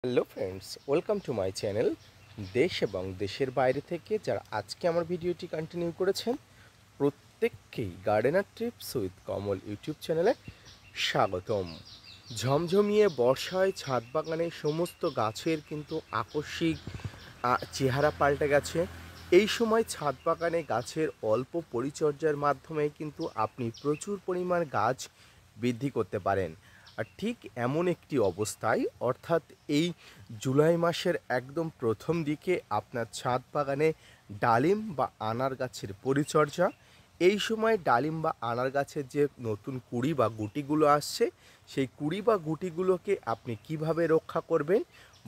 Hello friends, welcome to my channel. দেশ এবং দেশের বাইরে থেকে যারা আজকে আমার ভিডিওটি কন্টিনিউ করেছেন প্রত্যেককেই gardener TRIPS with Kamal YouTube চ্যানেলে স্বাগতম। ঝমঝমিয়ে বর্ষায় ছাদ বাগানে সমস্ত গাছের কিন্তু আকস্মিক চেহারা পাল্টে গেছে। এই সময় ছাদ বাগানে গাছের অল্প পরিচর্যার মাধ্যমে কিন্তু আপনি প্রচুর পরিমাণ গাছ বৃদ্ধি করতে পারেন। আর ঠিক এমন একটি অবস্থায়, অর্থাৎ এই জুলাই মাসের একদম প্রথম দিকে আপনার ছাদ বাগানে ডালিম বা আনার গাছের পরিচর্যা। এই সময় ডালিম বা আনার গাছের যে নতুন কুড়ি বা গুটিগুলো আসছে, সেই কুড়ি বা গুটিগুলোকে আপনি কিভাবে রক্ষা করবেন,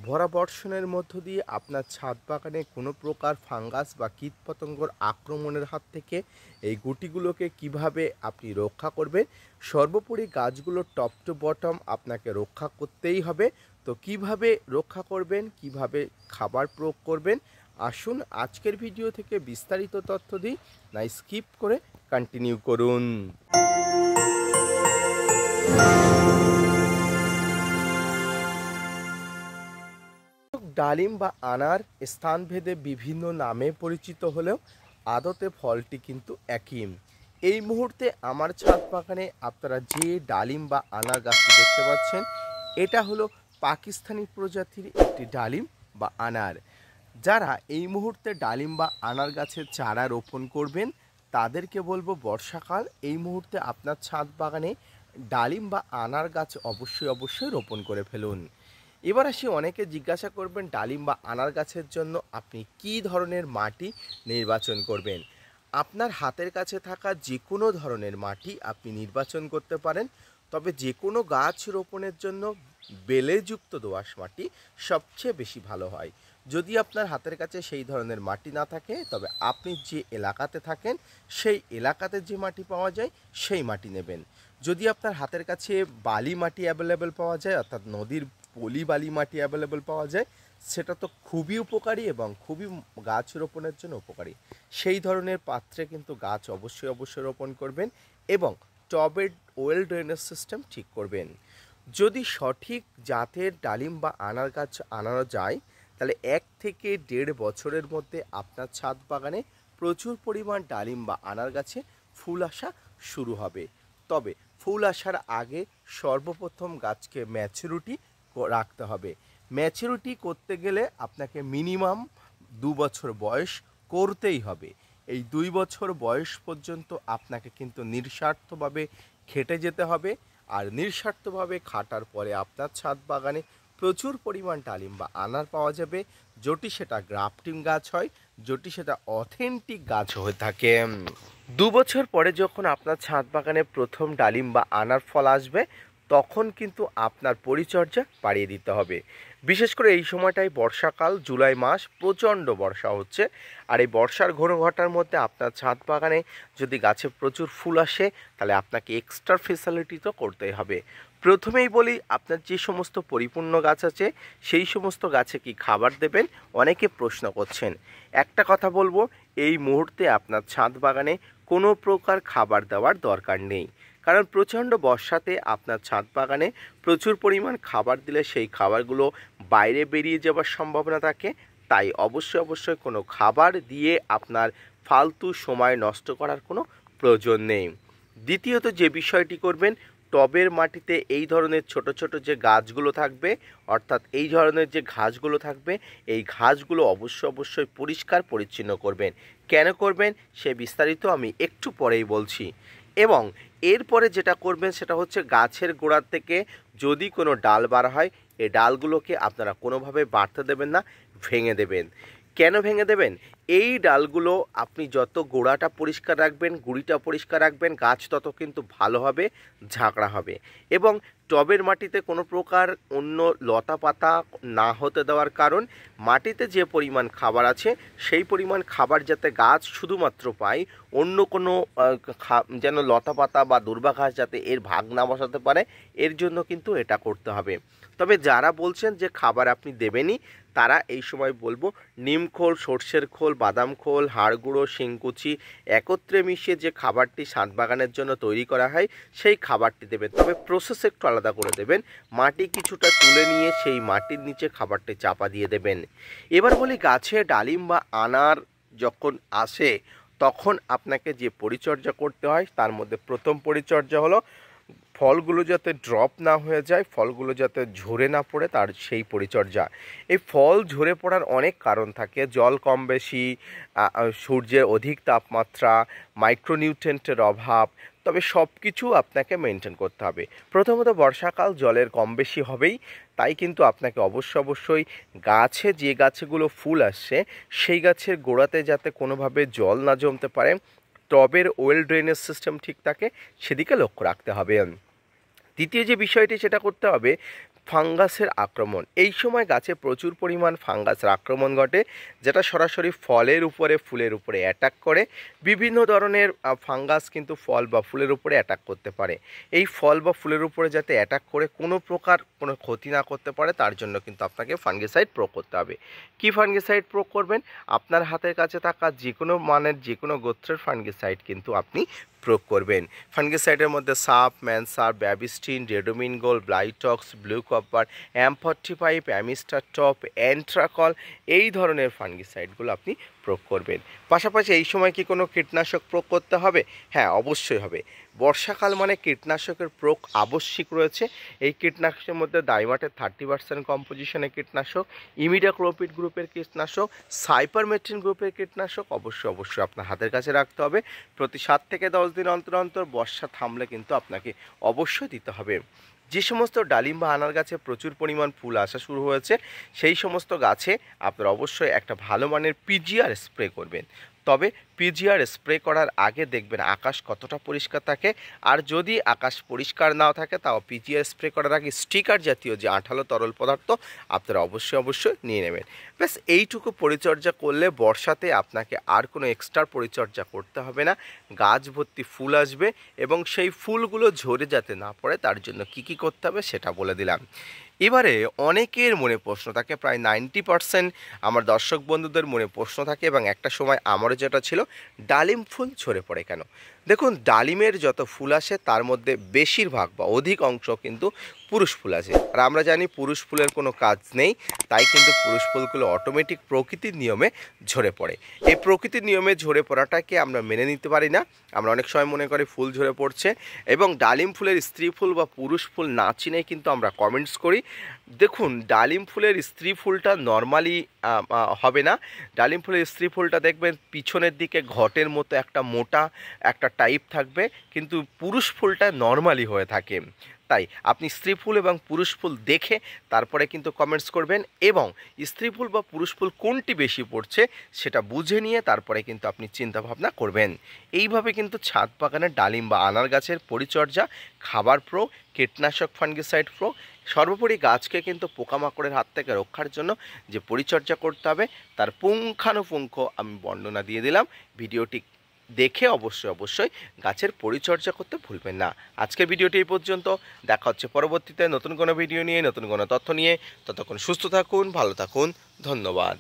ভরা বর্ষণের মধ্য দিয়ে আপনার ছাদ বাগানে কোনো প্রকার ফাঙ্গাস বা কীটপতঙ্গর আক্রমণের হাত থেকে এই গুটিগুলোকে কিভাবে আপনি রক্ষা করবেন। সর্বোপরি গাছগুলোর টপ টু বটম আপনাকে রক্ষা করতেই হবে। তো কিভাবে রক্ষা করবেন, কিভাবে খাবার প্রয়োগ করবেন, আসুন আজকের ভিডিও থেকে বিস্তারিত তথ্য দিই। না স্কিপ করে কন্টিনিউ করুন। ডালিম বা আনার স্থানভেদে বিভিন্ন নামে পরিচিত হলেও আদতে ফলটি কিন্তু একই। এই মুহূর্তে আমার ছাদ বাগানে আপনারা যে ডালিম বা আনার গাছটি দেখতে পাচ্ছেন, এটা হলো পাকিস্তানি প্রজাতির একটি ডালিম বা আনার। যারা এই মুহূর্তে ডালিম বা আনার গাছের চারা রোপণ করবেন তাদেরকে বলবো, বর্ষাকাল এই মুহূর্তে আপনার ছাদ বাগানে ডালিম বা আনার গাছ অবশ্যই রোপণ করে ফেলুন। এবার আসি, অনেকে জিজ্ঞাসা করবেন ডালিম বা আনার গাছের জন্য আপনি কী ধরনের মাটি নির্বাচন করবেন। আপনার হাতের কাছে থাকা যে কোনো ধরনের মাটি আপনি নির্বাচন করতে পারেন, তবে যে কোনো গাছ রোপণের জন্য বেলেযুক্ত দোআঁশ মাটি সবচেয়ে বেশি ভালো হয়। যদি আপনার হাতের কাছে সেই ধরনের মাটি না থাকে, তবে আপনি যে এলাকাতে থাকেন সেই এলাকাতে যে মাটি পাওয়া যায় সেই মাটি নেবেন। যদি আপনার হাতের কাছে বালি মাটি অ্যাভেলেবেল পাওয়া যায়, অর্থাৎ নদীর পলি বালি মাটি অ্যাভেলেবেল পাওয়া যায়, সেটা তো খুবই উপকারী এবং খুবই গাছ রোপণের জন্য উপকারী। সেই ধরনের পাত্রে কিন্তু গাছ অবশ্যই রোপণ করবেন এবং টবের ওয়েল ড্রেনেজ সিস্টেম ঠিক করবেন। যদি সঠিক জাতের ডালিম বা আনার গাছ আনানো যায়, তাহলে 1 থেকে 1.5 বছরের মধ্যে আপনার ছাদ বাগানে প্রচুর পরিমাণ ডালিম বা আনার গাছে ফুল আসা শুরু হবে। তবে ফুল আসার আগে সর্বপ্রথম গাছকে ম্যাচুরিটি রাখতে হবে। ম্যাচুরিটি করতে গেলে আপনাকে মিনিমাম 2 বছর বয়স করতেই হবে। এই 2 বছর বয়স পর্যন্ত আপনাকে কিন্তু নিঃস্বার্থভাবে খেটে যেতে হবে। আর নিঃস্বার্থভাবে খাটার পরে আপনার ছাদ বাগানে প্রচুর পরিমাণ ডালিম বা আনার পাওয়া যাবে। যদি সেটা গ্রাফটিং গাছ হয়, যদি সেটা অথেন্টিক গাছ হয়ে থাকে। 2 বছর পরে যখন আপনার ছাদ বাগানে প্রথম ডালিম বা আনার ফল আসবে, তখন কিন্তু আপনার পরিচর্যা বাড়িয়ে দিতে হবে। বিশেষ করে এই সময়টাই বর্ষাকাল, জুলাই মাস, প্রচণ্ড বর্ষা হচ্ছে। আর এই বর্ষার ঘূর্ণিঝড়টার মধ্যে আপনার ছাদ বাগানে যদি গাছে প্রচুর ফুল আসে, তাহলে আপনাকে এক্সট্রা ফেসিলিটি তো করতেই হবে। প্রথমেই বলি, আপনার যে সমস্ত পরিপূর্ণ গাছ আছে সেই সমস্ত গাছে কি খাবার দেবেন, অনেকে প্রশ্ন করছেন। একটা কথা বলবো, এই মুহূর্তে আপনার ছাদ বাগানে কোনো প্রকার খাবার দেওয়ার দরকার নেই। কারণ প্রচণ্ড বর্ষাতে আপনার ছাদ বাগানে প্রচুর পরিমাণ খাবার দিলে সেই খাবারগুলো বাইরে বেরিয়ে যাওয়ার সম্ভাবনা থাকে। তাই অবশ্যই কোনো খাবার দিয়ে আপনার ফালতু সময় নষ্ট করার কোনো প্রয়োজন নেই। দ্বিতীয়ত যে বিষয়টি করবেন, টবের মাটিতে এই ধরনের ছোট যে গাছগুলো থাকবে, অর্থাৎ এই ধরনের যে ঘাসগুলো থাকবে, এই ঘাসগুলো অবশ্যই পরিষ্কার পরিচ্ছন্ন করবেন। কেন করবেন সে বিস্তারিত আমি একটু পরেই বলছি। এবং এরপরে যেটা করবেন সেটা হচ্ছে, গাছের গোড়ার থেকে যদি কোনো ডাল বার হয়, এই ডালগুলোকে আপনারা কোনোভাবে বাড়তে দেবেন না, ভেঙে দেবেন। কেন ভেঙে দেবেন? এই ডালগুলো আপনি যত গোড়াটা পরিষ্কার রাখবেন, গুঁড়িটা পরিষ্কার রাখবেন, গাছ তত কিন্তু ভালো হবে, ঝাঁকড়া হবে। এবং টবের মাটিতে কোনো প্রকার অন্য লতা পাতা না হতে দেওয়ার কারণ, মাটিতে যে পরিমাণ খাবার আছে সেই পরিমাণ খাবার যাতে গাছ শুধুমাত্র পায়, অন্য কোনো যেন লতা পাতা বা দুর্বা ঘাস যাতে এর ভাগ না বসাতে পারে, এর জন্য কিন্তু এটা করতে হবে। তবে যারা বলছেন যে খাবার আপনি দেবেনই, তারা এই সময় বলবো নিম খোল, সর্ষের খোল, বাদাম খোল, হাড় গুঁড়ো, শিংকুচি একত্রে মিশিয়ে যে খাবারটি ছাদ বাগানের জন্য তৈরি করা হয় সেই খাবারটি দেবেন। তবে প্রসেস একটু আলাদা করে দেবেন। মাটি কিছুটা তুলে নিয়ে সেই মাটির নিচে খাবারটি চাপা দিয়ে দেবেন। এবার বলি গাছে ডালিম বা আনার যখন আসে তখন আপনাকে যে পরিচর্যা করতে হয় তার মধ্যে প্রথম পরিচর্যা হলো ফলগুলো যাতে ড্রপ না হয়ে যায়, ফলগুলো যাতে ঝরে না পড়ে, তার সেই পরিচর্যা। এই ফল ঝরে পড়ার অনেক কারণ থাকে, জল কম বেশি, সূর্যের অধিক তাপমাত্রা, মাইক্রোনিউট্রিয়েন্টের অভাব। তবে সব কিছু আপনাকে মেনটেন করতে হবে। প্রথমত বর্ষাকাল, জলের কম বেশি হবেই, তাই কিন্তু আপনাকে অবশ্যই গাছে যে গাছগুলো ফুল আসছে সেই গাছের গোড়াতে যাতে কোনোভাবে জল না জমতে পারে, টবের ওয়েল ড্রেনেজ সিস্টেম ঠিক থাকে, সেদিকে লক্ষ্য রাখতে হবে। দ্বিতীয় যে বিষয়টি সেটা করতে হবে ফাঙ্গাসের আক্রমণ। এই সময় গাছে প্রচুর পরিমাণ ফাঙ্গাসের আক্রমণ ঘটে, যেটা সরাসরি ফলের উপরে, ফুলের উপরে অ্যাটাক করে। বিভিন্ন ধরনের ফাঙ্গাস কিন্তু ফল বা ফুলের উপরে অ্যাটাক করতে পারে। এই ফল বা ফুলের উপরে যাতে অ্যাটাক করে কোনো প্রকার কোনো ক্ষতি না করতে পারে, তার জন্য কিন্তু আপনাকে ফাঙ্গিসাইড প্রয়োগ করতে হবে। কি ফাঙ্গিসাইড প্রয়োগ করবেন? আপনার হাতের কাছে থাকা যে কোনো মানের যে কোনো গোত্রের ফাঙ্গিসাইড কিন্তু আপনি প্রয়োগ করবেন। ফাঙ্গিসাইডের মধ্যে সাপ, ম্যানসার, Bavistin, Ridomil Gold, Blitox, blue copper, M45, Amistar top, Antracol, এই ধরনের ফাঙ্গিসাইডগুলো আপনি প্রয়োগ করবেন। পাশাপাশি এই সময় কি কোনো কীটনাশক প্রয়োগ করতে হবে? হ্যাঁ, অবশ্যই হবে। বর্ষাকাল মানে কীটনাশকের প্রয়োগ আবশ্যিক রয়েছে। এই কীটনাশকের মধ্যে ডাইমাটের 30% কম্পোজিশনের কীটনাশক, ইমিডাক্লোপিড গ্রুপের কীটনাশক, সাইপারমেথ্রিন গ্রুপের কীটনাশক অবশ্যই আপনার হাতের কাছে রাখতে হবে। প্রতি 7 থেকে 10 দিন অন্তর বর্ষা থামলে কিন্তু আপনাকে অবশ্যই দিতে হবে। যে সমস্ত ডালিম বা আনার গাছে প্রচুর পরিমাণ ফুল আসা শুরু হয়েছে সেই সমস্ত গাছে আপনারা অবশ্যই একটা ভালো মানের পিজিআর স্প্রে করবেন। তবে পিজিআর স্প্রে করার আগে দেখবেন আকাশ কতটা পরিষ্কার থাকে, আর যদি আকাশ পরিষ্কার নাও থাকে তাও পিজিআর স্প্রে করার আগে স্টিকার জাতীয় যে আঠালো তরল পদার্থ আপনারা অবশ্যই নিয়ে নেবেন। ব্যাস এইটুকু পরিচর্যা করলে বর্ষাতে আপনাকে আর কোনো এক্সট্রা পরিচর্যা করতে হবে না। গাছ ভর্তি ফুল আসবে এবং সেই ফুলগুলো ঝরে যাতে না পড়ে তার জন্য কি করতে হবে সেটা বলে দিলাম। এবারে অনেকের মনে প্রশ্ন থাকে, প্রায় 90% আমার দর্শক বন্ধুদের মনে প্রশ্ন থাকে এবং একটা সময় আমারও যেটা ছিল, ডালিম ফুল ঝরে পড়ে কেন? দেখুন, ডালিমের যত ফুল আসে তার মধ্যে বেশিরভাগ বা অধিক অংশ কিন্তু পুরুষ ফুল আছে। আর আমরা জানি পুরুষ ফুলের কোনো কাজ নেই, তাই কিন্তু পুরুষ ফুলগুলো অটোমেটিক প্রকৃতির নিয়মে ঝরে পড়ে। এই প্রকৃতির নিয়মে ঝরে পড়াটাকে আমরা মেনে নিতে পারি না। আমরা অনেক সময় মনে করি ফুল ঝরে পড়ছে, এবং ডালিম ফুলের স্ত্রী ফুল বা পুরুষ ফুল না চিনে কিন্তু আমরা কমেন্টস করি। দেখুন, ডালিম ফুলের স্ত্রী ফুলটা নর্মালি হবে না। ডালিম ফুলের স্ত্রী ফুলটা দেখবেন পিছনের দিকে ঘটের মতো একটা মোটা একটা টাইপ থাকবে, কিন্তু পুরুষ ফুলটা নর্মালি হয়ে থাকে। তাই আপনি স্ত্রী ফুল এবং পুরুষ ফুল দেখে তারপরে কিন্তু কমেন্টস করবেন, এবং স্ত্রী ফুল বা পুরুষ ফুল কোনটি বেশি পড়ছে সেটা বুঝে নিয়ে তারপরে কিন্তু আপনি চিন্তা ভাবনা করবেন। এইভাবে কিন্তু ছাদ বাগানের ডালিম বা আনার গাছের পরিচর্যা, খাবার প্রয়োগ, কীটনাশক ফাঙ্গিসাইড প্রয়োগ, সর্বোপরি গাছকে কিন্তু পোকামাকড়ের হাত থেকে রক্ষার জন্য যে পরিচর্যা করতে হবে তার পুঙ্খানুপুঙ্খ আমি বর্ণনা দিয়ে দিলাম। ভিডিওটি দেখে অবশ্যই গাছের পরিচর্যা করতে ভুলবেন না। আজকের ভিডিওটি এই পর্যন্ত। দেখা হচ্ছে পরবর্তীতে নতুন কোনো ভিডিও নিয়ে, নতুন কোনো তথ্য নিয়ে। ততক্ষণ সুস্থ থাকুন, ভালো থাকুন, ধন্যবাদ।